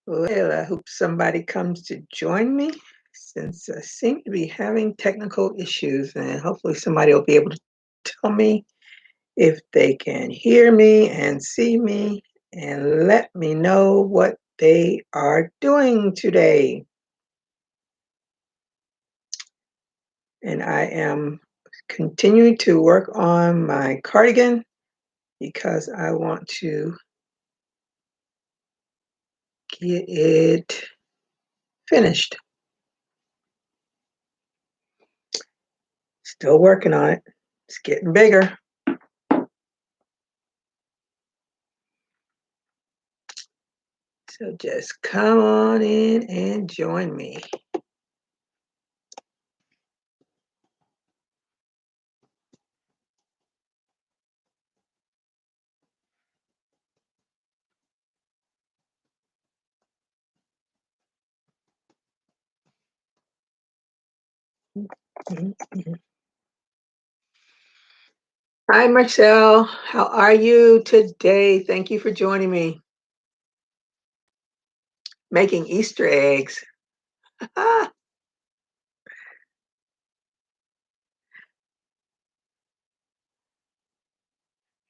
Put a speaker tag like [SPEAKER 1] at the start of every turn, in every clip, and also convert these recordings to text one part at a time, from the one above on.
[SPEAKER 1] Well, I hope somebody comes to join me since I seem to be having technical issues, and hopefully somebody will be able to tell me if they can hear me and see me and let me know what they are doing today. And I am continuing to work on my cardigan because I want to get it finished. Still working on it. It's getting bigger. So just come on in and join me. Hi, Marcel. How are you today? Thank you for joining me. Making Easter eggs.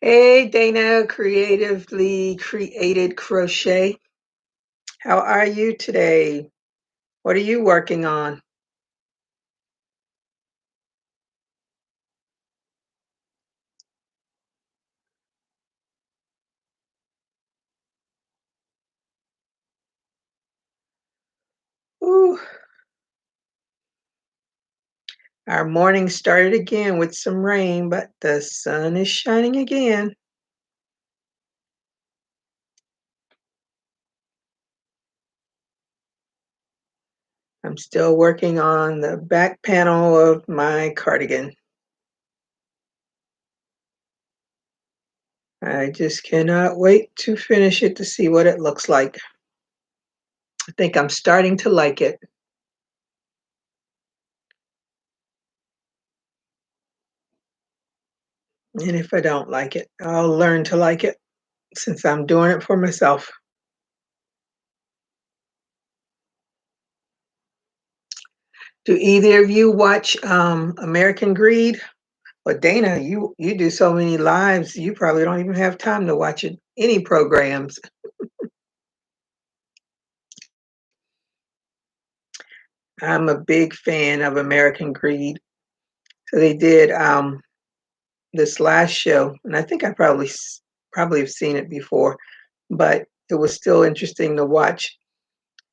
[SPEAKER 1] Hey, Dana, Creatively Created Crochet. How are you today? What are you working on? Ooh. Our morning started again with some rain, but the sun is shining again. I'm still working on the back panel of my cardigan. I just cannot wait to finish it to see what it looks like. I think I'm starting to like it. And if I don't like it, I'll learn to like it since I'm doing it for myself. Do either of you watch American Greed? Well, Dana, you do so many lives, you probably don't even have time to watch any programs. I'm a big fan of American Greed. So they did this last show, and I think I probably have seen it before, but it was still interesting to watch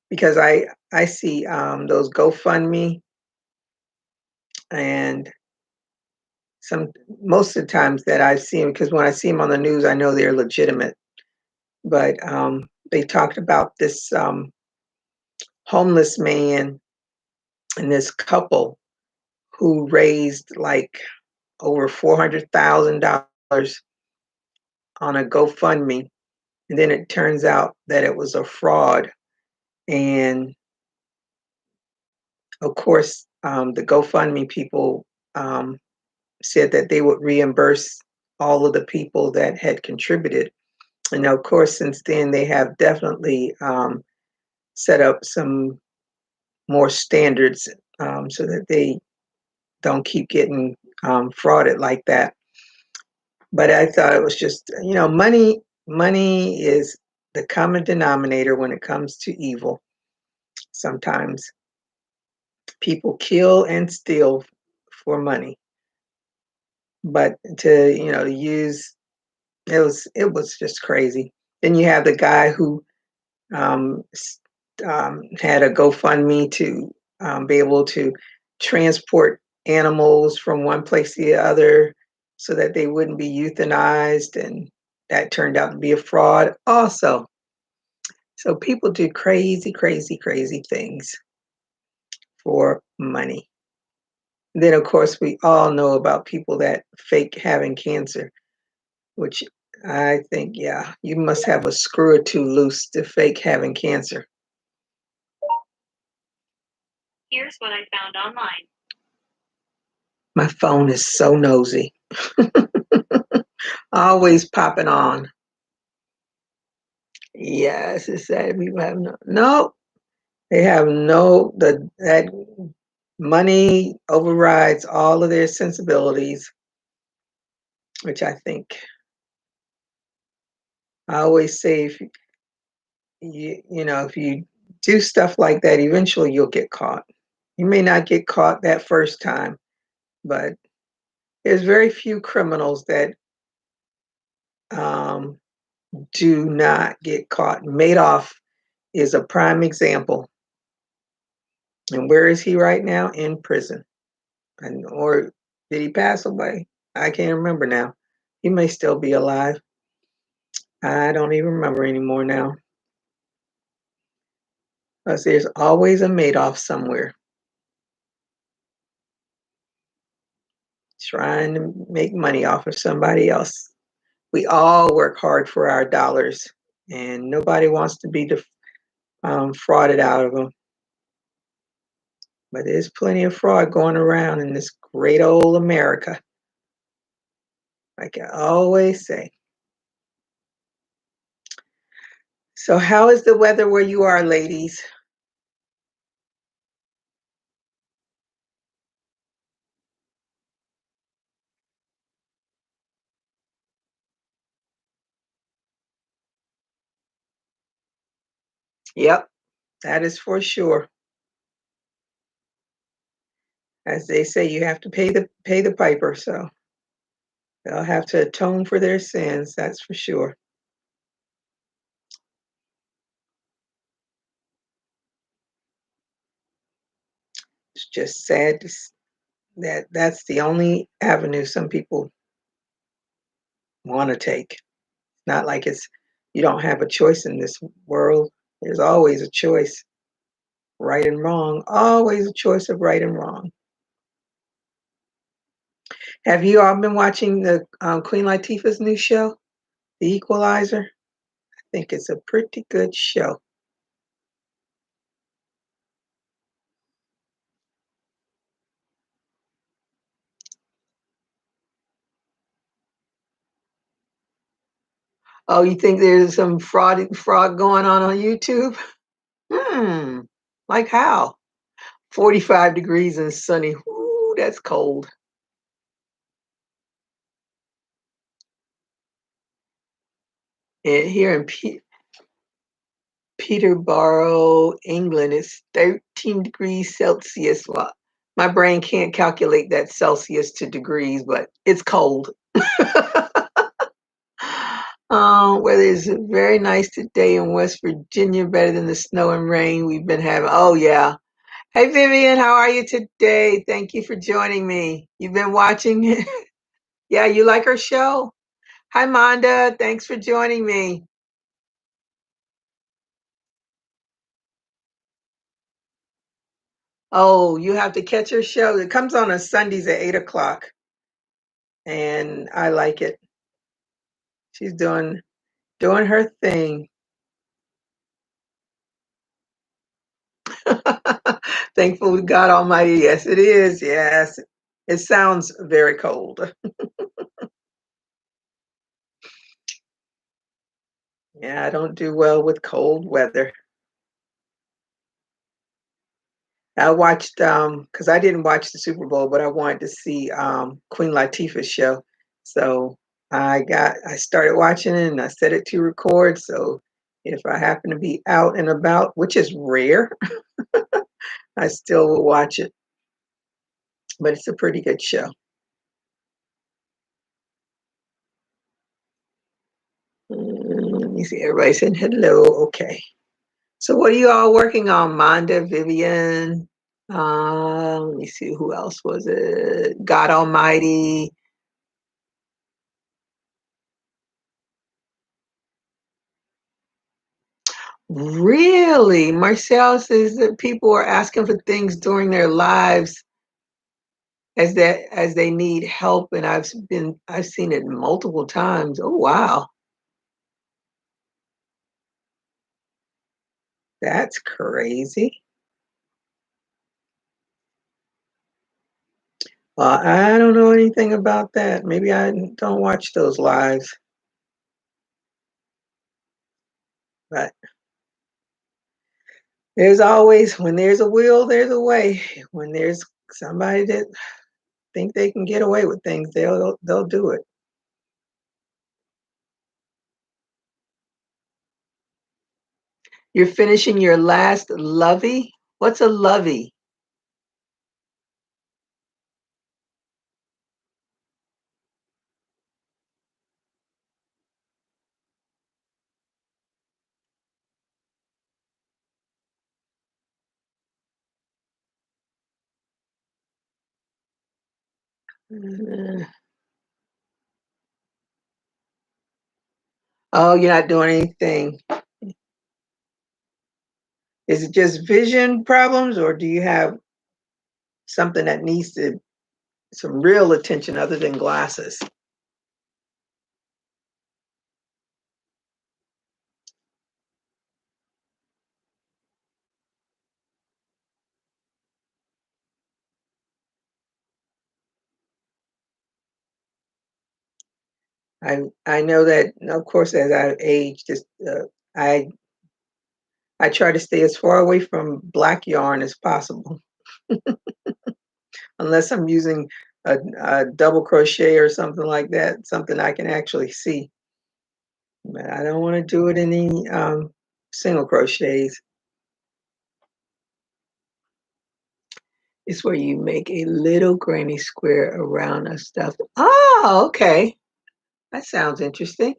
[SPEAKER 1] because I see those GoFundMe, and most of the times that I've seen, because when I see them on the news, I know they're legitimate. But they talked about this homeless man and this couple who raised like over $400,000 on a GoFundMe, and then it turns out that it was a fraud. And of course, the GoFundMe people said that they would reimburse all of the people that had contributed. And of course, since then, they have definitely set up some more standards so that they don't keep getting frauded like that. But I thought it was just, money is the common denominator when it comes to evil. Sometimes people kill and steal for money, but to use it was just crazy. Then you have the guy who um, had a GoFundMe to be able to transport animals from one place to the other so that they wouldn't be euthanized, and that turned out to be a fraud also. So people do crazy, crazy, crazy things for money. Then, of course, we all know about people that fake having cancer, which I think, yeah, you must have a screw or two loose to fake having cancer.
[SPEAKER 2] Here's what I found online.
[SPEAKER 1] My phone is so nosy. Always popping on. Yes, it's sad people have no, they have that money overrides all of their sensibilities, which I think I always say if if you do stuff like that, eventually you'll get caught. You may not get caught that first time, but there's very few criminals that um, do not get caught. Madoff is a prime example. And where is he right now? In prison. Or did he pass away? I can't remember now. He may still be alive. I don't even remember anymore now. Because there's always a Madoff somewhere trying to make money off of somebody else. We all work hard for our dollars, and nobody wants to be frauded out of them. But there's plenty of fraud going around in this great old America, like I always say. So, how is the weather where you are, ladies? Yep, that is for sure. As they say, you have to pay the piper. So they'll have to atone for their sins. That's for sure. It's just sad that that's the only avenue some people want to take. Not like it's you don't have a choice in this world. There's always a choice, right and wrong. Always a choice of right and wrong. Have you all been watching the Queen Latifah's new show, The Equalizer? I think it's a pretty good show. Oh, you think there's some fraud going on YouTube? Hmm. Like how? 45 degrees and sunny. Ooh, that's cold. And here in Peterborough, England, it's 13 degrees Celsius. Well, my brain can't calculate that Celsius to degrees, but it's cold. Weather is very nice today in West Virginia, better than the snow and rain we've been having. Oh, yeah. Hey, Vivian, how are you today? Thank you for joining me. You've been watching? Yeah, you like her show? Hi, Monda. Thanks for joining me. Oh, you have to catch her show. It comes on Sundays at 8 o'clock, and I like it. She's doing her thing. Thankful to God Almighty. Yes, it is. Yes, it sounds very cold. Yeah, I don't do well with cold weather. I watched because I didn't watch the Super Bowl, but I wanted to see Queen Latifah's show. So I started watching it and I set it to record. So if I happen to be out and about, which is rare, I still will watch it. But it's a pretty good show. Let me see. Everybody said hello. Okay. So what are you all working on, Monda, Vivian? Let me see. Who else was it? God Almighty. Really? Marcel says that people are asking for things during their lives as they need help, and I've seen it multiple times. Oh wow, that's crazy. Well, I don't know anything about that. Maybe I don't watch those lives. But there's always, when there's a will, there's a way. When there's somebody that think they can get away with things, they'll do it. You're finishing your last lovey? What's a lovey? Uh, oh, you're not doing anything. Is it just vision problems, or do you have something that needs some real attention other than glasses? I know that, of course, as I age, just I I try to stay as far away from black yarn as possible, unless I'm using a double crochet or something like that, something I can actually see. But I don't want to do it in any single crochets. It's where you make a little granny square around a stuff. Oh, okay. That sounds interesting.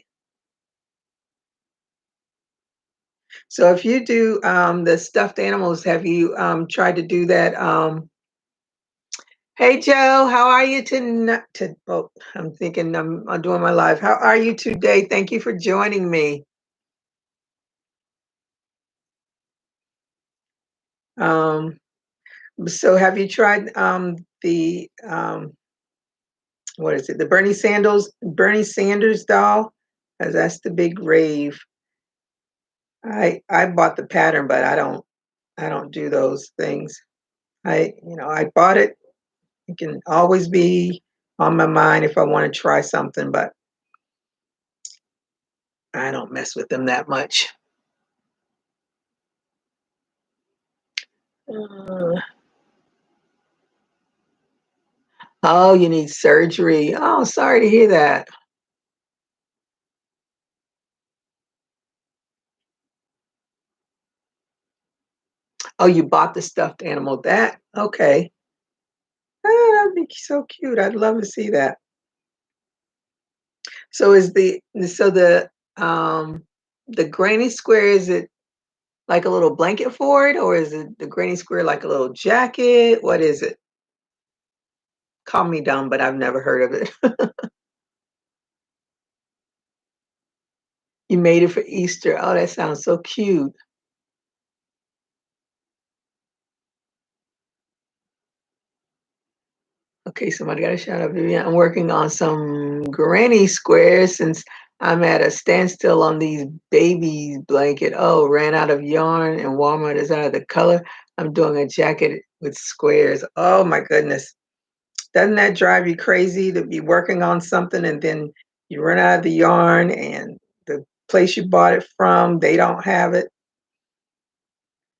[SPEAKER 1] So if you do the stuffed animals, have you tried to do that? Hey Joe, how are you tonight? Oh, I'm thinking I'm doing my live. How are you today? Thank you for joining me. Um, so have you tried the what is it? The Bernie Sanders doll? 'Cause that's the big rave. I bought the pattern, but I don't do those things. I bought it. It can always be on my mind if I want to try something, but I don't mess with them that much. Uh, oh, you need surgery. Oh, sorry to hear that. Oh, you bought the stuffed animal. That okay. Oh, that'd be so cute. I'd love to see that. So the granny square, is it like a little blanket for it, or is it the granny square like a little jacket? What is it? Call me dumb, but I've never heard of it. You made it for Easter. Oh, that sounds so cute. Okay, somebody got a shout out, Vivian. I'm working on some granny squares since I'm at a standstill on these babies blanket. Oh, ran out of yarn and Walmart is out of the color. I'm doing a jacket with squares. Oh my goodness. Doesn't that drive you crazy to be working on something and then you run out of the yarn and the place you bought it from, they don't have it?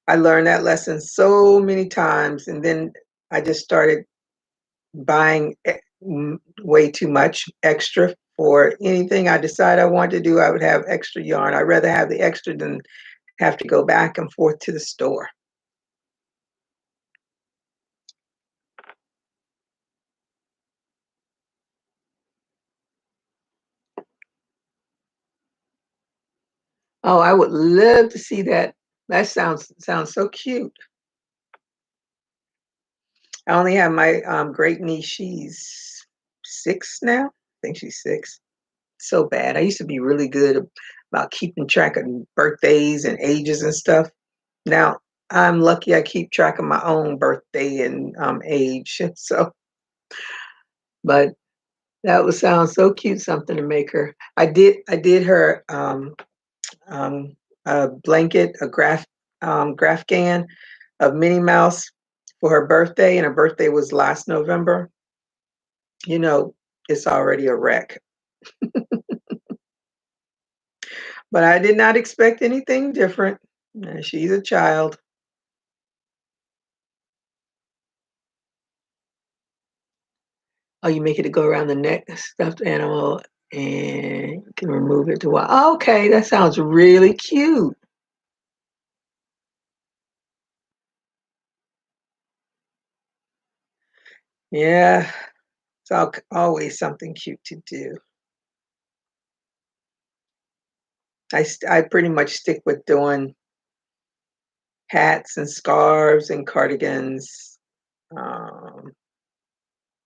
[SPEAKER 1] I learned that lesson so many times, and then I just started buying way too much extra for anything I decide I want to do. I would have extra yarn. I'd rather have the extra than have to go back and forth to the store. Oh, I would love to see that. That sounds so cute. I only have my great niece. She's 6 now. I think she's 6. So bad. I used to be really good about keeping track of birthdays and ages and stuff. Now I'm lucky I keep track of my own birthday and age. So, but that would sound so cute, something to make her. I did her um, a blanket, a graph can of Minnie Mouse for her birthday, and her birthday was last November. You know, it's already a wreck. But I did not expect anything different. She's a child. Oh, you make it to go around the neck, stuffed animal, and you can remove it to what? Okay, that sounds really cute. Yeah, it's always something cute to do. I pretty much stick with doing hats and scarves and cardigans. Um,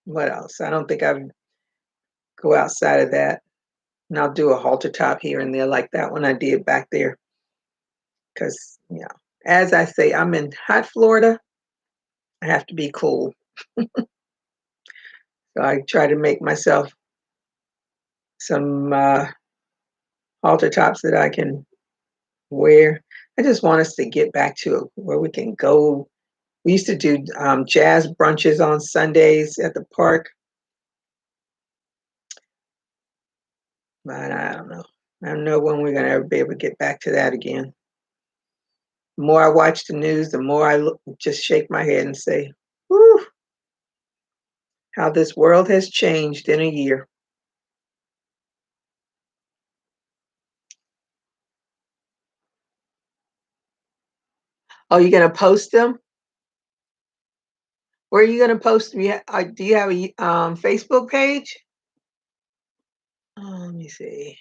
[SPEAKER 1] what else? I don't think I go outside of that. And I'll do a halter top here and there like that one I did back there. Because, as I say, I'm in hot Florida. I have to be cool. So I try to make myself some halter tops that I can wear. I just want us to get back to where we can go. We used to do jazz brunches on Sundays at the park, but I don't know. I don't know when we're going to ever be able to get back to that again. The more I watch the news, the more I just shake my head and say, whew, how this world has changed in a year. Oh, you're going to post them? Where are you going to post them? Do you have a Facebook page? Let me see.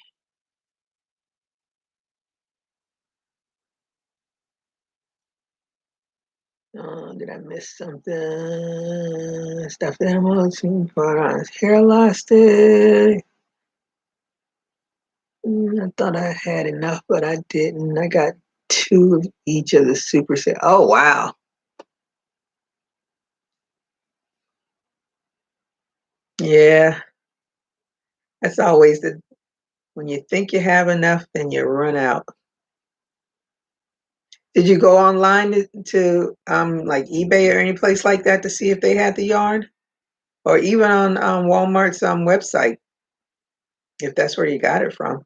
[SPEAKER 1] Did I miss something? Stuffed animals, hair elastic. I thought I had enough, but I didn't. I got 2 of each of the super set. Oh, wow. Yeah, that's always when you think you have enough, then you run out. Did you go online to like eBay or any place like that to see if they had the yarn? Or even on Walmart's website, if that's where you got it from.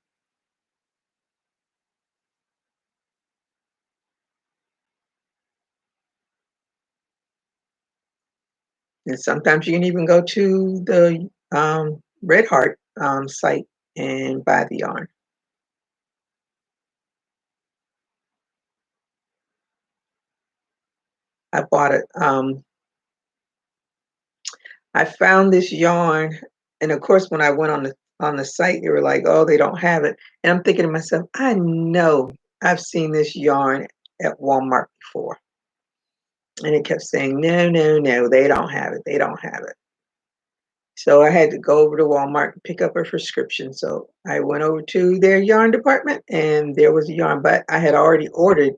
[SPEAKER 1] And sometimes you can even go to the Red Heart site and buy the yarn. I bought it. I found this yarn, and of course, when I went on the site, they were like, "Oh, they don't have it." And I'm thinking to myself, I know I've seen this yarn at Walmart before, and it kept saying, "No, no, no, they don't have it. They don't have it." So I had to go over to Walmart and pick up a prescription. So I went over to their yarn department, and there was a yarn, but I had already ordered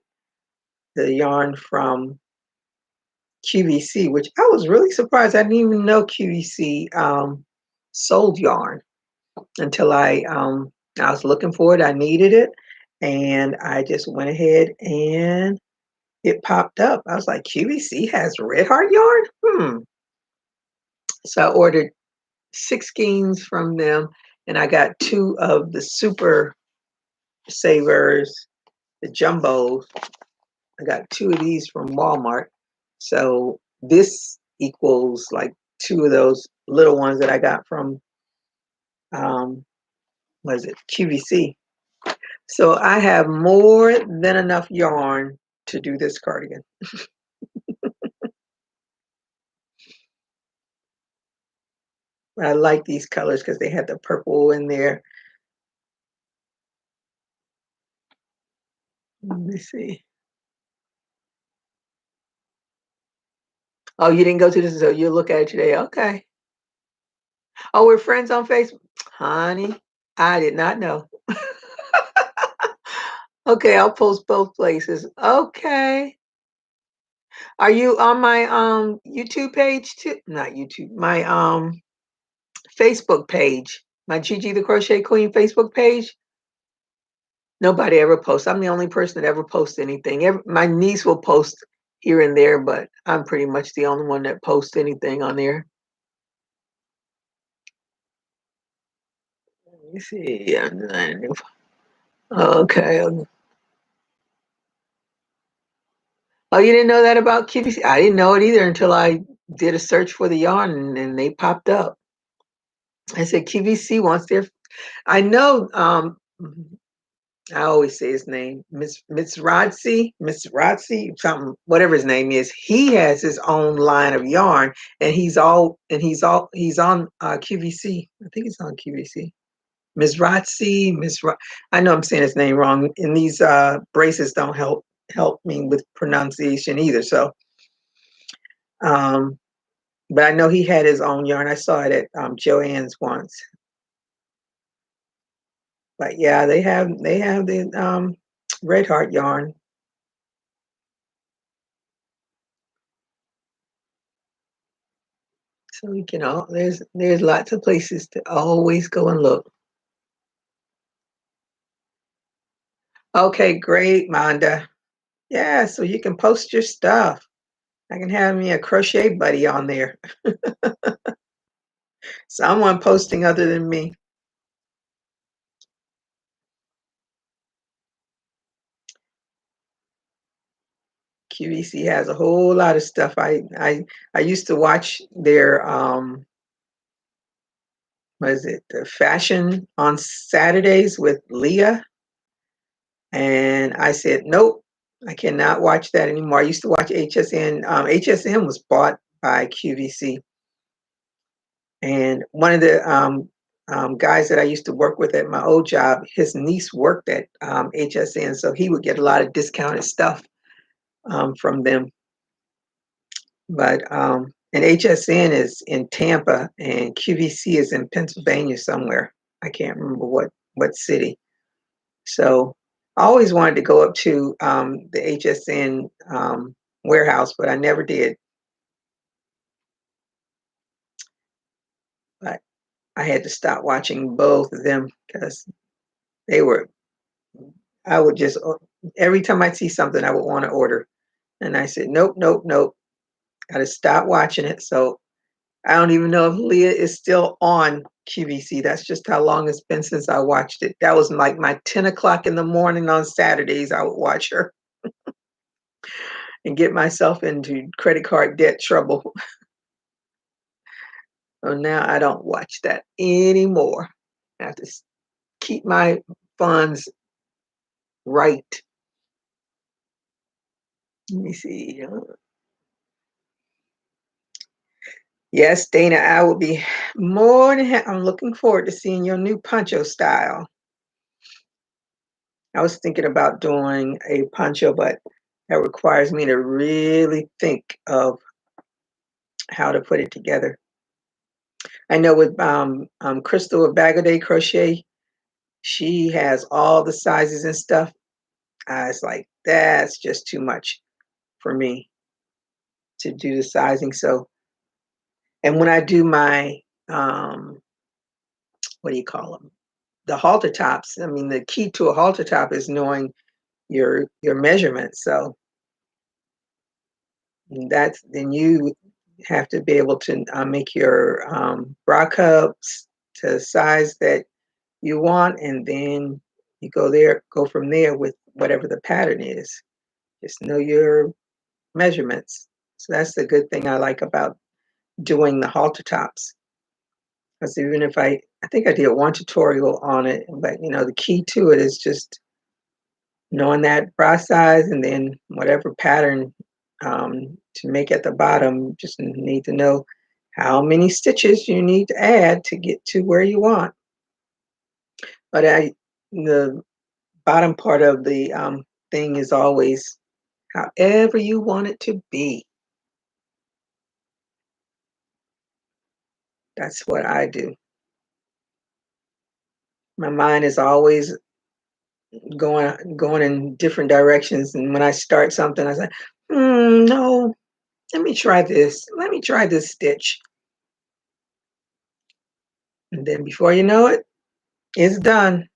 [SPEAKER 1] the yarn from QVC, which I was really surprised. I didn't even know QVC sold yarn until I was looking for it. I needed it, and I just went ahead and it popped up. I was like, QVC has Red Heart yarn? So I ordered 6 skeins from them, and I got 2 of the super savers, the jumbos. I got 2 of these from Walmart. So this equals like 2 of those little ones that I got from was it QVC. So I have more than enough yarn to do this cardigan. I like these colors because they had the purple in there. Let me see. Oh, you didn't go to this, so you'll look at it today. Okay. Oh, we're friends on Facebook. Honey, I did not know. Okay, I'll post both places. Okay. Are you on my YouTube page too? Not YouTube, my Facebook page, my Gigi the Crochet Queen Facebook page? Nobody ever posts. I'm the only person that ever posts anything. My niece will post here and there, but I'm pretty much the only one that posts anything on there. Let me see. Okay. Oh, you didn't know that about QVC? I didn't know it either until I did a search for the yarn and they popped up. I said QVC wants their. I know. I always say his name, Miss Rodsey, something, whatever his name is. He has his own line of yarn, and he's on QVC. I think it's on QVC. Miss Rodsey, I know I'm saying his name wrong, and these braces don't help me with pronunciation either. So, um, but I know he had his own yarn. I saw it at Joann's once. But yeah, they have the Red Heart yarn. So we can all there's lots of places to always go and look. Okay, great, Manda. Yeah, so you can post your stuff. I can have me a crochet buddy on there. Someone posting other than me. QVC has a whole lot of stuff. I used to watch their what is it, the fashion on Saturdays with Leah. And I said, nope, I cannot watch that anymore. I used to watch HSN. HSN was bought by QVC. And one of the guys that I used to work with at my old job, his niece worked at HSN. So he would get a lot of discounted stuff from them. But and HSN is in Tampa and QVC is in Pennsylvania somewhere. I can't remember what city. So I always wanted to go up to the HSN warehouse, but I never did. But I had to stop watching both of them because they were. I would just every time I see something, I would want to order, and I said, nope, nope, nope. Got to stop watching it. So I don't even know if Leah is still on QVC. That's just how long it's been since I watched it. That was like my 10 o'clock in the morning on Saturdays. I would watch her and get myself into credit card debt trouble. So now I don't watch that anymore. I have to keep my funds right. Let me see. Yes, Dana, I will be more than happy. I'm looking forward to seeing your new poncho style. I was thinking about doing a poncho, but that requires me to really think of how to put it together. I know with Crystal of Bag O' Day Crochet, she has all the sizes and stuff. I was like, that's just too much for me to do the sizing. So, and when I do my, what do you call them? The halter tops. I mean, the key to a halter top is knowing your measurements. So then you have to be able to make your bra cups to the size that you want, and then you go from there with whatever the pattern is. Just know your measurements. So that's the good thing I like about doing the halter tops. Because even if I think I did one tutorial on it, but the key to it is just knowing that bra size and then whatever pattern to make at the bottom, just need to know how many stitches you need to add to get to where you want. But the bottom part of the thing is always however you want it to be. That's what I do. My mind is always going in different directions, and when I start something, I say, no, let me try this. Let me try this stitch. And then before you know it, it's done.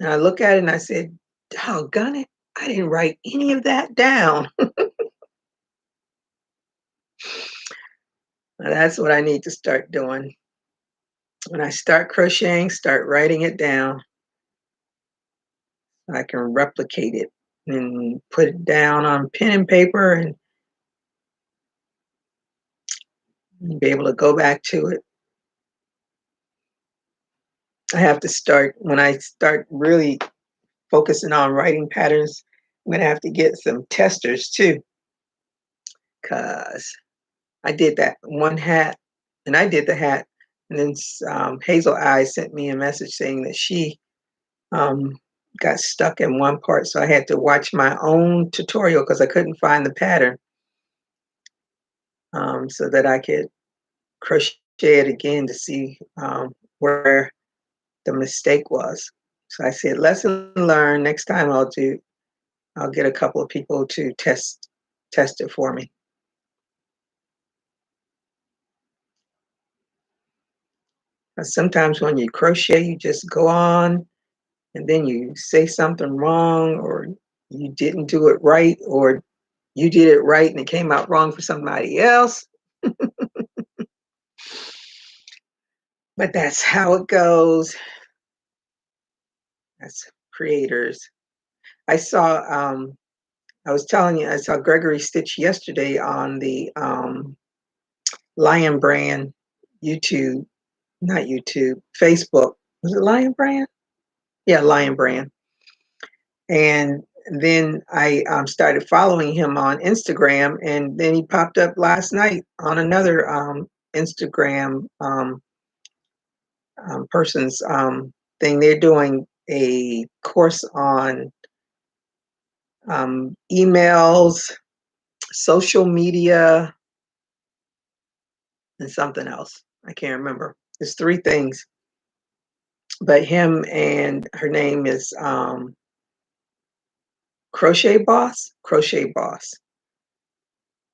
[SPEAKER 1] And I look at it and I said, doggone it, I didn't write any of that down. That's what I need to start doing. When I start crocheting, start writing it down. I can replicate it and put it down on pen and paper and be able to go back to it. I have to start, when I start really focusing on writing patterns, I'm going to have to get some testers too, because I did that one hat, and I did the hat, and then Hazel Eyes sent me a message saying that she um, got stuck in one part, so I had to watch my own tutorial because I couldn't find the pattern, so that I could crochet it again to see where the mistake was. So I said, lesson learned. Next time I'll get a couple of people to test it for me. Sometimes when you crochet, you just go on and then you say something wrong, or you didn't do it right, or you did it right and it came out wrong for somebody else. But that's how it goes. That's creators. I saw I was telling you, I saw Gregory Stitch yesterday on the Lion Brand YouTube, not YouTube, Facebook. Was it Lion Brand? Yeah, Lion Brand. And then I started following him on Instagram, and then he popped up last night on another Instagram person's thing. They're doing a course on emails, social media, and something else. I can't remember. There's three things. But him and her name is Crochet Boss.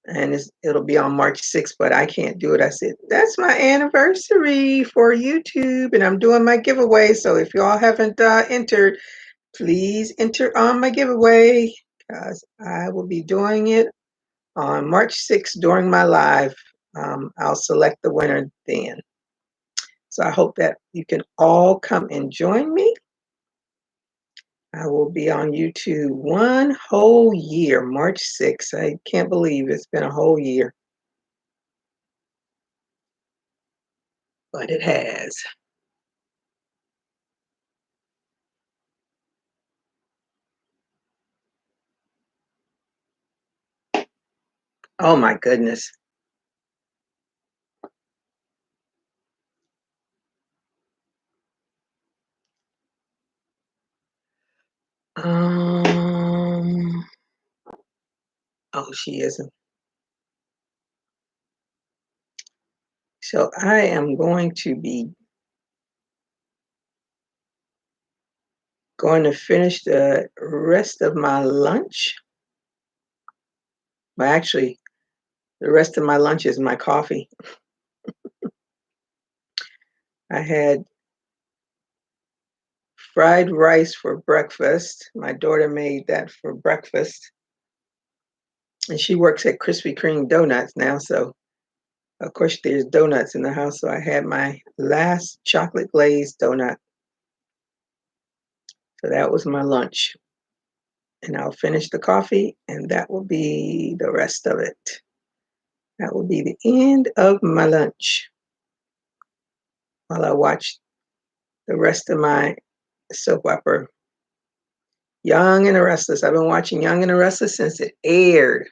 [SPEAKER 1] And it'll be on March 6th, but I can't do it. I said, that's my anniversary for YouTube, and I'm doing my giveaway. So if y'all haven't entered, please enter on my giveaway, because I will be doing it on March 6th during my live. I'll select the winner then. So I hope that you can all come and join me. I will be on YouTube one whole year, March 6th. I can't believe it's been a whole year, but it has. Oh my goodness. Um, oh, she isn't. So I am going to be going to finish the rest of my lunch. Well, actually, the rest of my lunch is my coffee. I had fried rice for breakfast. My daughter made that for breakfast. And she works at Krispy Kreme Donuts now, so of course there's donuts in the house. So I had my last chocolate glazed donut. So that was my lunch. And I'll finish the coffee, and that will be the rest of it. That will be the end of my lunch while I watch the rest of my soap opera, Young and the Restless. I've been watching Young and the Restless since it aired.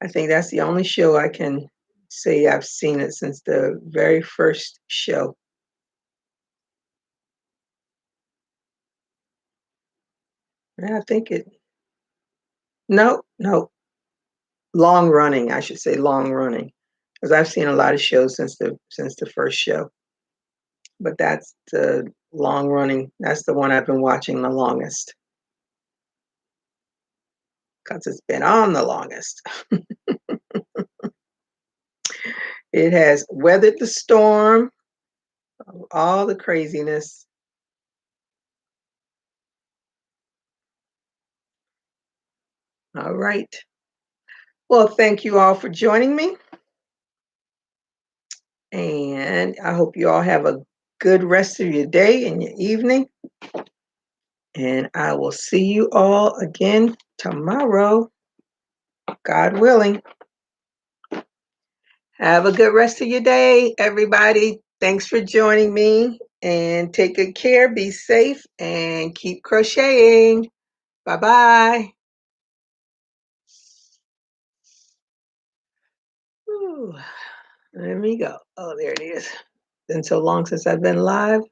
[SPEAKER 1] I think that's the only show I can say I've seen it since the very first show. And I think no, long running, I should say long running, because I've seen a lot of shows since the first show. But that's the long running. That's the one I've been watching the longest, because it's been on the longest. It has weathered the storm, all the craziness. All right. Well, thank you all for joining me. And I hope you all have a good rest of your day and your evening. And I will see you all again tomorrow, God willing. Have a good rest of your day, everybody. Thanks for joining me. And take good care, be safe, and keep crocheting. Bye-bye. Let me go. Oh, there it is. Been so long since I've been live.